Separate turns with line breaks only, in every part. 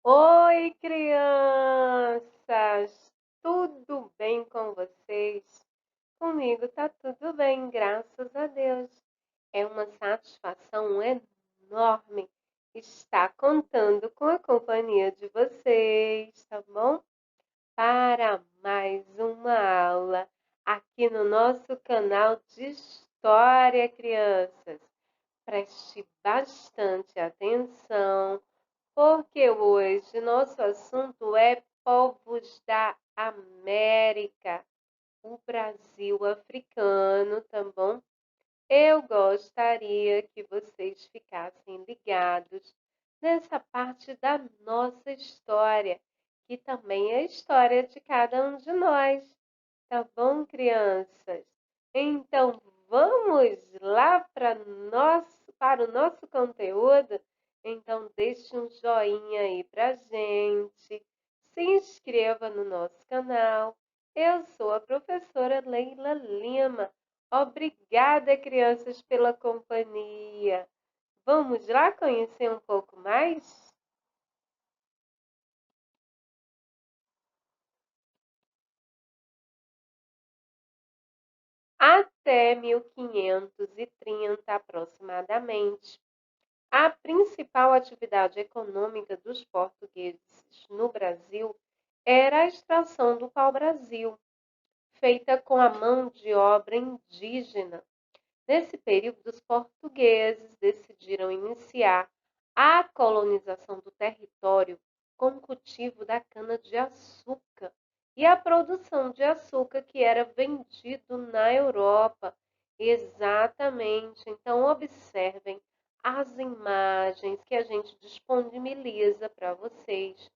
Oi, crianças! Tudo bem com vocês? Comigo tá tudo bem, graças a Deus. É uma satisfação enorme estar contando com a companhia de vocês, tá bom? Para mais uma aula aqui no nosso canal de História, crianças. Preste bastante atenção porque hoje nosso assunto é povos da América, o Brasil africano, tá bom? Eu gostaria que vocês ficassem ligados nessa parte da nossa história, que também é a história de cada um de nós, tá bom, crianças? Então, vamos lá para o nosso conteúdo? Então, deixe um joinha aí pra gente, se inscreva no nosso canal. Eu sou a professora Leila Lima. Obrigada, crianças, pela companhia. Vamos lá conhecer um pouco mais? Até 1530 aproximadamente, a principal atividade econômica dos portugueses no Brasil era a extração do pau-brasil, feita com a mão de obra indígena. Nesse período, os portugueses decidiram iniciar a colonização do território com o cultivo da cana-de-açúcar e a produção de açúcar que era vendido na Europa. Exatamente. Então, observem as imagens que a gente disponibiliza para vocês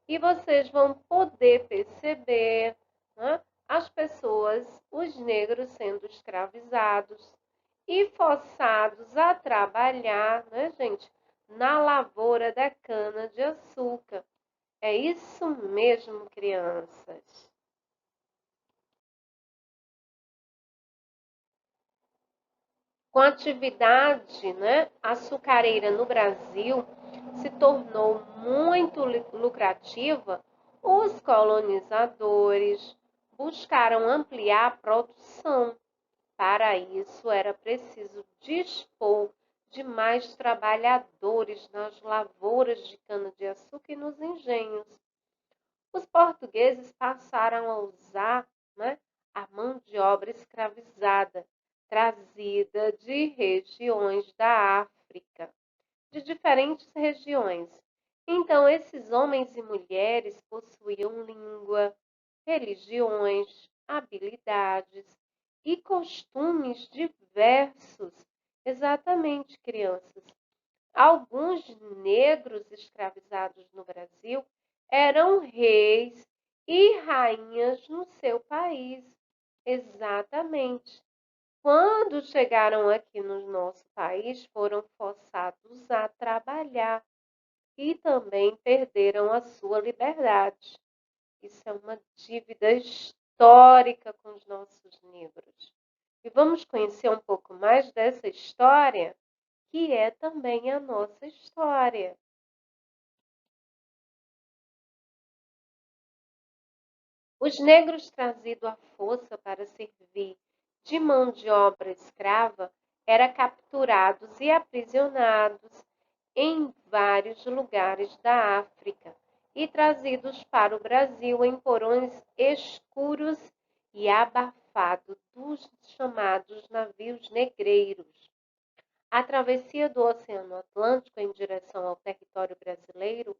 e vocês vão poder perceber, né, as pessoas, os negros sendo escravizados e forçados a trabalhar, né, gente, na lavoura da cana-de-açúcar. É isso mesmo, crianças. Com a atividade, né, açucareira no Brasil se tornou muito lucrativa, os colonizadores buscaram ampliar a produção. Para isso, era preciso dispor de mais trabalhadores nas lavouras de cana-de-açúcar e nos engenhos. Os portugueses passaram a usar, né, a mão de obra escravizada, trazida de regiões da África, de diferentes regiões. Então, esses homens e mulheres possuíam língua, religiões, habilidades e costumes diversos. Exatamente, crianças. Alguns negros escravizados no Brasil eram reis e rainhas no seu país. Exatamente. Quando chegaram aqui no nosso país, foram forçados a trabalhar e também perderam a sua liberdade. Isso é uma dívida histórica com os nossos negros. E vamos conhecer um pouco mais dessa história, que é também a nossa história. Os negros trazidos à força para servir de mão de obra escrava eram capturados e aprisionados em vários lugares da África e trazidos para o Brasil em porões escuros e abafados dos chamados navios negreiros. A travessia do Oceano Atlântico em direção ao território brasileiro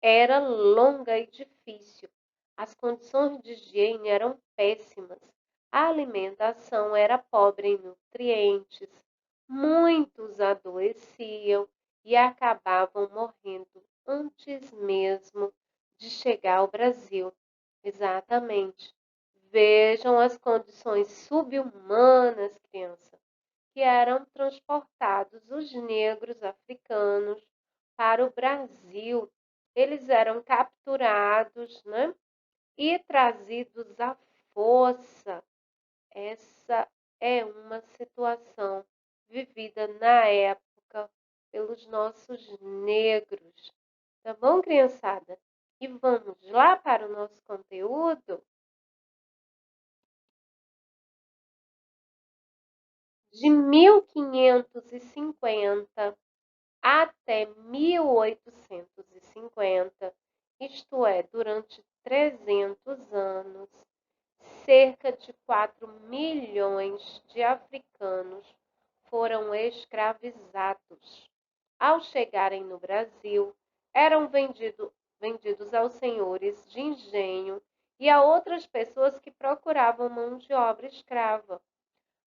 era longa e difícil. As condições de higiene eram péssimas. A alimentação era pobre em nutrientes. Muitos adoeciam e acabavam morrendo antes mesmo de chegar ao Brasil. Exatamente. Vejam as condições subhumanas, criança, que eram transportados os negros africanos para o Brasil. Eles eram capturados, né, e trazidos à força. Essa é uma situação vivida na época pelos nossos negros. Tá bom, criançada? E vamos lá para o nosso conteúdo? De 1550 até 1850, isto é, durante 300 anos, cerca de 4 milhões de africanos foram escravizados. Ao chegarem no Brasil, eram vendidos aos senhores de engenho e a outras pessoas que procuravam mão de obra escrava.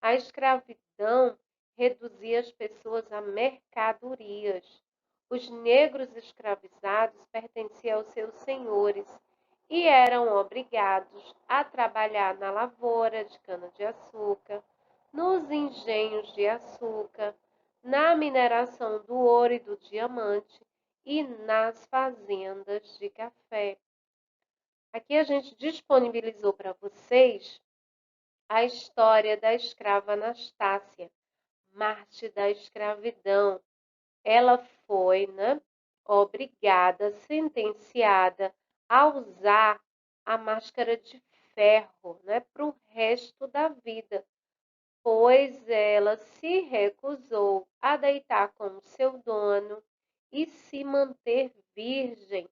A escravidão reduzia as pessoas a mercadorias. Os negros escravizados pertenciam aos seus senhores e eram obrigados a trabalhar na lavoura de cana-de-açúcar, nos engenhos de açúcar, na mineração do ouro e do diamante e nas fazendas de café. Aqui a gente disponibilizou para vocês a história da escrava Anastácia, Marte da escravidão. Ela foi, obrigada, sentenciada a usar a máscara de ferro, para o resto da vida, pois ela se recusou a deitar com o seu dono e se manter virgem.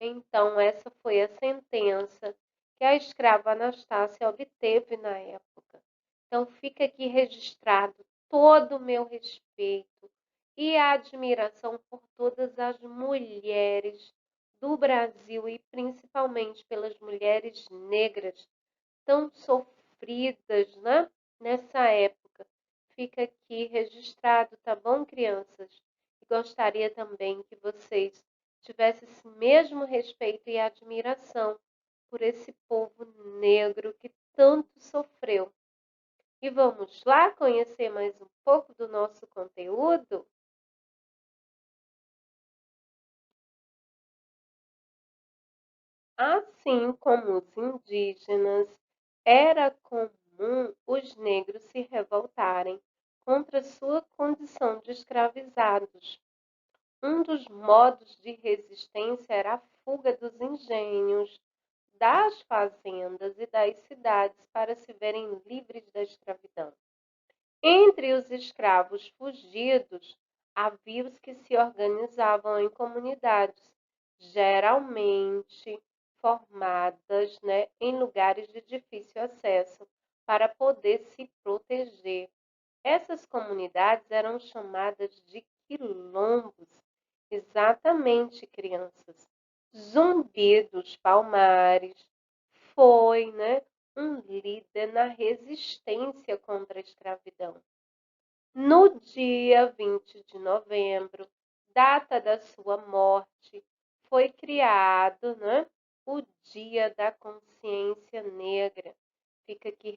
Então, essa foi a sentença que a escrava Anastácia obteve na época. Então, fica aqui registrado todo o meu respeito e a admiração por todas as mulheres do Brasil e principalmente pelas mulheres negras tão sofridas, nessa época. Fica aqui registrado, tá bom, crianças? E gostaria também que vocês tivessem esse mesmo respeito e admiração por esse povo negro que tanto sofreu. E vamos lá conhecer mais um pouco do nosso conteúdo? Assim como os indígenas, era comum os negros se revoltarem contra sua condição de escravizados. Um dos modos de resistência era a fuga dos engenhos, das fazendas e das cidades para se verem livres da escravidão. Entre os escravos fugidos, havia os que se organizavam em comunidades, geralmente formadas, em lugares de difícil acesso, para poder se proteger. Essas comunidades eram chamadas de quilombos. Exatamente, crianças. Zumbi dos Palmares foi, um líder na resistência contra a escravidão. No dia 20 de novembro, data da sua morte, foi criado, o Dia da Consciência Negra. Fica aqui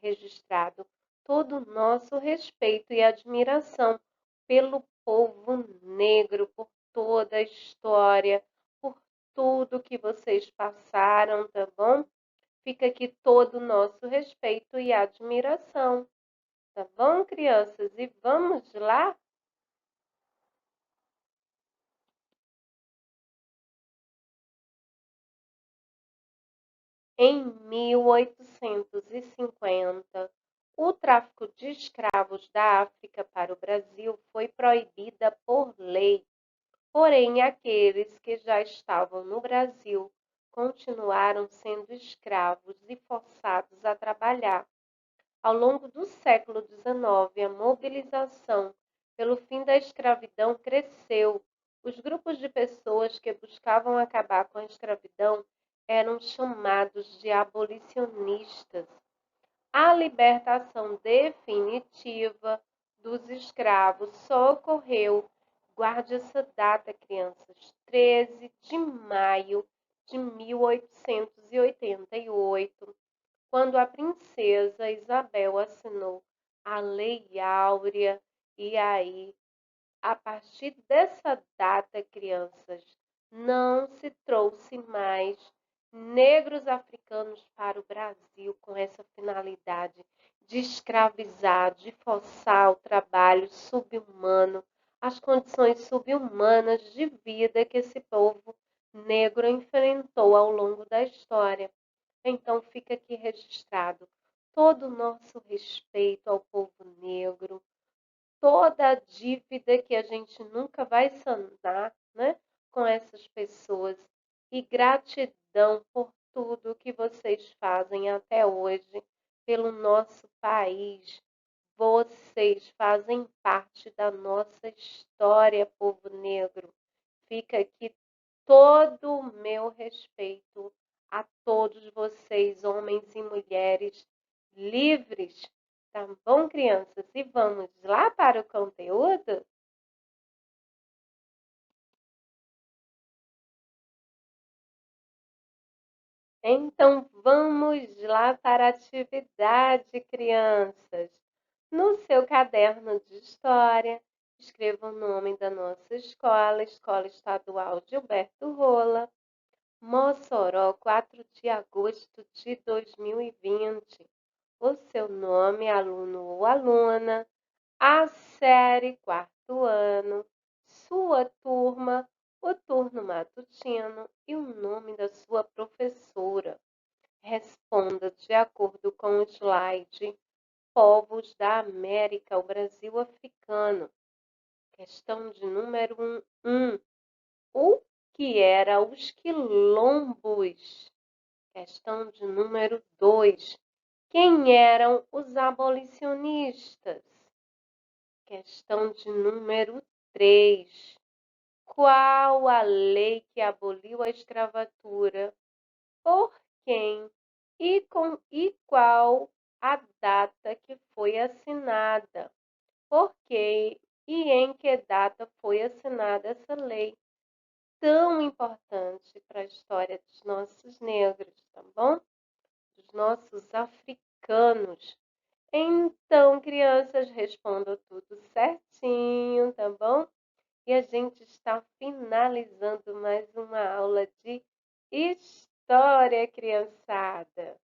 registrado todo o nosso respeito e admiração pelo povo negro, por toda a história, por tudo que vocês passaram, tá bom? Fica aqui todo o nosso respeito e admiração. Tá bom, crianças? E vamos lá? Em 1850, o tráfico de escravos da África para o Brasil foi proibida por lei. Porém, aqueles que já estavam no Brasil continuaram sendo escravos e forçados a trabalhar. Ao longo do século XIX, a mobilização pelo fim da escravidão cresceu. Os grupos de pessoas que buscavam acabar com a escravidão eram chamados de abolicionistas. A libertação definitiva dos escravos só ocorreu, guarde essa data, crianças, 13 de maio de 1888, quando a princesa Isabel assinou a Lei Áurea. E aí, a partir dessa data, crianças, não se trouxe mais negros africanos para o Brasil com essa finalidade de escravizar, de forçar o trabalho subhumano as condições subhumanas de vida que esse povo negro enfrentou ao longo da história. Então fica aqui registrado todo o nosso respeito ao povo negro, toda a dívida que a gente nunca vai sanar, né, com essas pessoas e gratidão por tudo que vocês fazem até hoje pelo nosso país. Vocês fazem parte da nossa história, povo negro. Fica aqui todo o meu respeito a todos vocês, homens e mulheres livres. Tá bom, crianças? E vamos lá para o conteúdo? Então vamos lá para a atividade, crianças. No seu caderno de história, escreva o nome da nossa escola, Escola Estadual Gilberto Rola, Mossoró, 4 de agosto de 2020. O seu nome, aluno ou aluna, a série, quarto ano, sua turma, o turno matutino e o nome da sua professora. Responda de acordo com o slide Povos da América, o Brasil africano. Questão de número 1. O que eram os quilombos? Questão de número 2. Quem eram os abolicionistas? Questão de número 3. Qual a lei que aboliu a escravatura? Por quem? E qual a data que foi assinada? Por quem e em que data foi assinada essa lei tão importante para a história dos nossos negros, tá bom? Dos nossos africanos. Então, crianças, respondam tudo certinho, tá bom? E a gente está finalizando mais uma aula de história, criançada.